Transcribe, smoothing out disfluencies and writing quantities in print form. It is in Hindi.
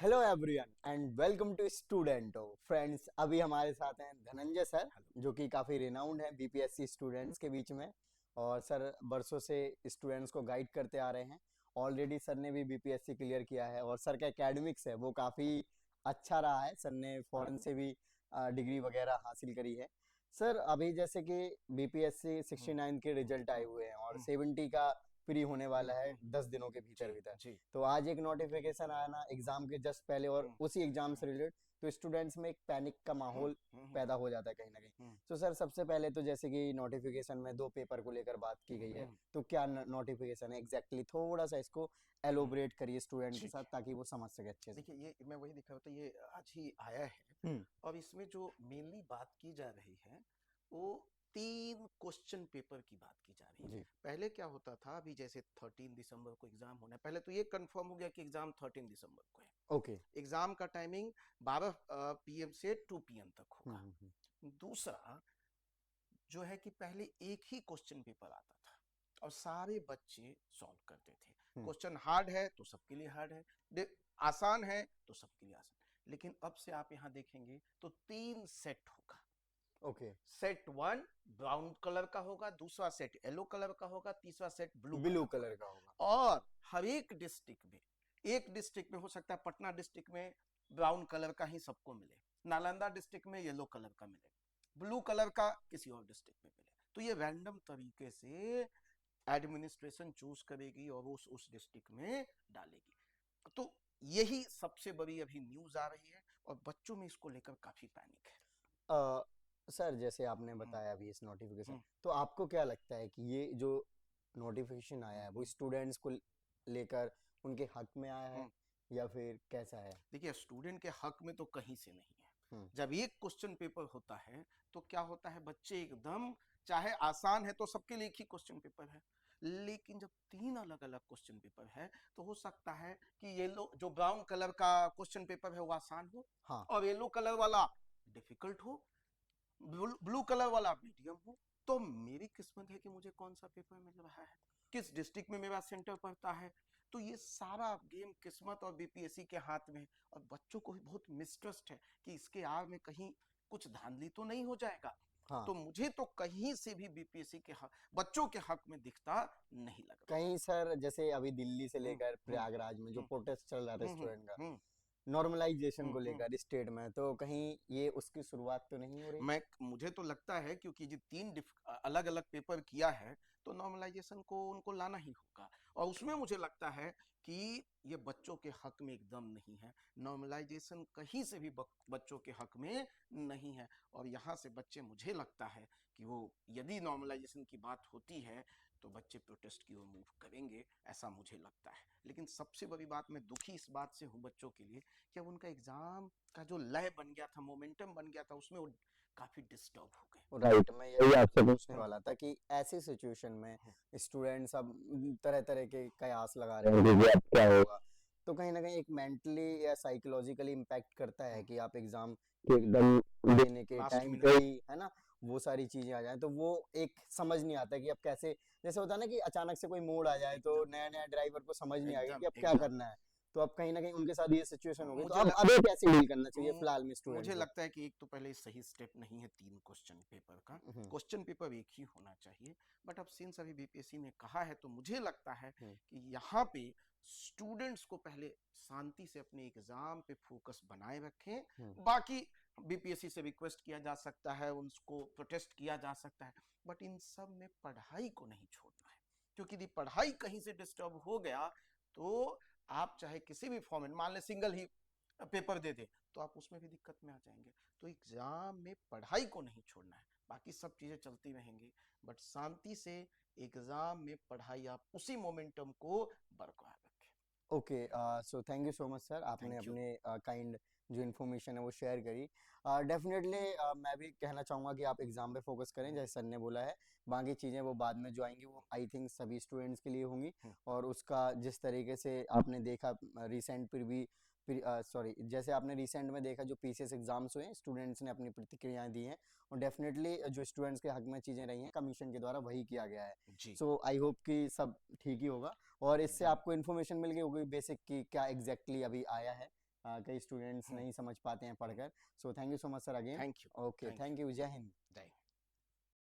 Hello everyone and welcome to स्टूडेंटो फ्रेंड्स। अभी हमारे साथ हैं धनंजय सर, जो कि काफ़ी रिनाउंड है बीपीएससी स्टूडेंट्स के बीच में। और सर बरसों से स्टूडेंट्स को गाइड करते आ रहे हैं। ऑलरेडी सर ने भी बीपीएससी क्लियर किया है और सर का एकेडमिक्स है वो काफ़ी अच्छा रहा है। सर ने फॉरेन से भी डिग्री वगैरह हासिल करी है। सर अभी जैसे कि बीपीएससी 69 के रिजल्ट आए हुए हैं और 70 का फ्री होने वाला है 10 दिनों के भीतर जी, भीतर। जी। तो आज एक नोटिफिकेशन आया ना एग्जाम के जस्ट पहले और हुँ, उसी एग्जाम से हुँ, रिलेटेड, तो स्टूडेंट्स में एक पैनिक का हुँ, माहौल हुँ, हुँ, पैदा हो जाता है कहीं ना कहीं। हुँ, तो सर सबसे पहले तो जैसे कि नोटिफिकेशन में दो पेपर को लेकर बात की गई है, हुँ, तो क्या नोटिफिकेशन है एग्जैक्टली, थोड़ा सा इसको हुँ, एलोबरेट करिए स्टूडेंट के ठीक साथ है। ताकि वो समझ सके अच्छे से। देखिए, ये मैं वही दिखा रहा था, ये आज ही आया है हम्म। और इसमें जो मेनली बात की जा रही है, वो 3 क्वेश्चन पेपर की बात की जा रही है। जी। पहले क्या होता था, अभी जैसे 13 दिसंबर को एग्ज़ाम होना है, पहले तो ये कन्फर्म हो गया कि एग्ज़ाम 13 दिसंबर को है। ओके। एग्ज़ाम का टाइमिंग 12 पीएम से 2 पीएम तक होगा। हम्म। दूसरा जो है कि पहले एक ही क्वेश्चन पेपर आता था और सारे बच्चे सॉल्व करते थे। हम्म। क्वेश्चन हार्ड है तो सबके लिए हार्ड है, आसान है तो सबके लिए आसान। लेकिन अब से आप यहाँ देखेंगे तो 3 सेट होगा। ओके। सेट 1 ब्राउन कलर का होगा, दूसरा सेट येलो कलर का होगा, तीसरा सेट ब्लू ब्लू कलर का कलर का होगा। होगा। और हर एक डिस्ट्रिक्ट में हो सकता है पटना डिस्ट्रिक्ट में ब्राउन कलर का ही सबको मिले, नालंदा डिस्ट्रिक्ट में येलो कलर का मिले, ब्लू कलर का किसी और डिस्ट्रिक्ट में मिले। तो ये रैंडम तरीके से एडमिनिस्ट्रेशन चूज करेगी और उस डिस्ट्रिक्ट में डालेगी। तो यही सबसे बड़ी अभी न्यूज आ रही है और बच्चों में इसको लेकर काफी पैनिक है। अ, सर जैसे आपने हम्म, बताया अभी इस नोटिफिकेशन, हम्म, तो आपको क्या लगता है कि ये जो नोटिफिकेशन आया है वो हम्म, स्टूडेंट्स को लेकर उनके हक में आया है हम्म। या फिर कैसा है? देखिए, स्टूडेंट के हक में तो कहीं से नहीं है। हम्म। जब एक क्वेश्चन पेपर होता है तो क्या होता है, बच्चे एकदम, चाहे आसान है तो सबके लिए एक ही क्वेश्चन पेपर है। लेकिन जब 3 अलग अलग क्वेश्चन पेपर है तो हो सकता है कि येलो जो ब्राउन कलर का क्वेश्चन पेपर है वो आसान हो हाँ। और येलो कलर वाला डिफिकल्ट हो, ब्लू कलर वाला मीडियम हो। तो मेरी किस्मत है कि मुझे कौन सा पेपर मिल रहा है, किस डिस्ट्रिक्ट में मेरा सेंटर पड़ता है। तो ये सारा गेम किस्मत और बीपीएससी के हाथ में है। और बच्चों को भी बहुत मिसट्रस्ट है कि इसके आर में कहीं कुछ धांधली तो नहीं हो जाएगा। हाँ। तो मुझे तो कहीं से भी बीपीएससी के हक, बच्चों के हक में दिखता नहीं लग रहा कहीं सर जैसे अभी दिल्ली से है। लेकर हम्म, प्रयागराज में जो हम्म, प्रोटेस्ट चल रहा था हम्म, स्टूडेंट का, हम्म, नॉर्मलाइजेशन को हम्म। लेकर स्टेट में, तो कहीं ये उसकी शुरुआत तो नहीं हो रही? मैं मुझे तो लगता है क्योंकि जो 3 अलग अलग पेपर किया है तो नॉर्मलाइजेशन को उनको लाना ही होगा। और उसमें मुझे लगता है कि ये बच्चों के हक में एकदम नहीं है। नॉर्मलाइजेशन कहीं से भी बच्चों के हक में नहीं है। और यहाँ से बच्चे, मुझे लगता है कि वो, यदि नॉर्मलाइजेशन की बात होती है तो बच्चे प्रोटेस्ट की ओर मूव करेंगे, ऐसा मुझे लगता है। लेकिन सबसे बड़ी बात, मैं दुखी इस बात से हूँ बच्चों के लिए कि अब उनका एग्जाम का जो लय बन गया था, मोमेंटम बन गया था, उसमें वो काफी डिस्टर्ब हो गए। राइट, मैं यही आपसे पूछने हम्म, वाला था कि ऐसी सिचुएशन में हम्म, स्टूडेंट्स अब तरह तरह के कयास लगा रहे हैं कि अब क्या होगा। तो कहीं ना कहीं एक मेंटली या साइकोलॉजिकली इम्पैक्ट करता है हम्म। कि आप एग्जाम के एकदम देने के लास्ट टाइम पे मिनट। ही, है ना, वो सारी चीजें आ जाए तो वो एक समझ नहीं आता कि अब कैसे। जैसे होता है ना कि अचानक से कोई मोड़ आ जाए तो एकदम नया नया ड्राइवर को समझ नहीं आएगा एकदम कि अब क्या एकदम करना है। तो अब कहीं ना कहीं उनके साथ ये सिचुएशन हो गई, तो मुझे अब लग, अभी कैसे डील करना चाहिए मु- फिलहाल में स्टूडेंट्स मुझे को? लगता है कि एक तो पहले सही स्टेप नहीं है 3 क्वेश्चन पेपर का। हम्म। क्वेश्चन पेपर एक ही होना चाहिए। बट अब सिंस अभी बीपीएससी ने कहा है तो मुझे लगता है हम्म। कि यहाँ पे स्टूडेंट्स को पहले शांति से अपने एग्जाम पे फोकस बनाए रखें। हम्म। बाकी बीपीएससी से रिक्वेस्ट किया जा सकता है, उनको प्रोटेस्ट किया जा सकता है, बट इन सब में पढ़ाई को नहीं छोड़ना है। क्योंकि यदि पढ़ाई कहीं से डिस्टर्ब हो गया तो आप चाहे किसी भी फॉर्मेट, मान लें सिंगल ही पेपर दे दे, तो आप उसमें भी दिक्कत में आ जाएंगे। तो एग्जाम में पढ़ाई को नहीं छोड़ना है, बाकी सब चीजें चलती रहेंगी, बट शांति से एग्जाम में पढ़ाई, आप उसी मोमेंटम को बरकरार रखें। Okay, so thank you so much sir, आपने थैंक यू। अपने काइंड जो इन्फॉर्मेशन है वो शेयर करी। डेफिनेटली मैं भी कहना चाहूँगा कि आप एग्जाम पे फोकस करें जैसे सर ने बोला है। बाकी चीज़ें वो बाद में जो आएंगी वो आई थिंक सभी स्टूडेंट्स के लिए होंगी। और उसका जिस तरीके से आपने देखा रिसेंट पर भी, सॉरी, जैसे आपने रिसेंट में देखा जो पीसीएस एग्जाम्स हुए, स्टूडेंट्स ने अपनी प्रतिक्रियाएं दी हैं और डेफिनेटली जो स्टूडेंट्स के हक में चीज़ें रही हैं कमीशन के द्वारा वही किया गया है। जी। सो आई होप कि सब ठीक ही होगा और इससे एकदम। आपको इन्फॉर्मेशन मिल गई होगी बेसिक की क्या एग्जैक्टली अभी आया है कई स्टूडेंट्स हम्म, नहीं समझ पाते हैं पढ़कर। So thank you so much sir again. Thank you okay, thank you thank you, जय हिंद।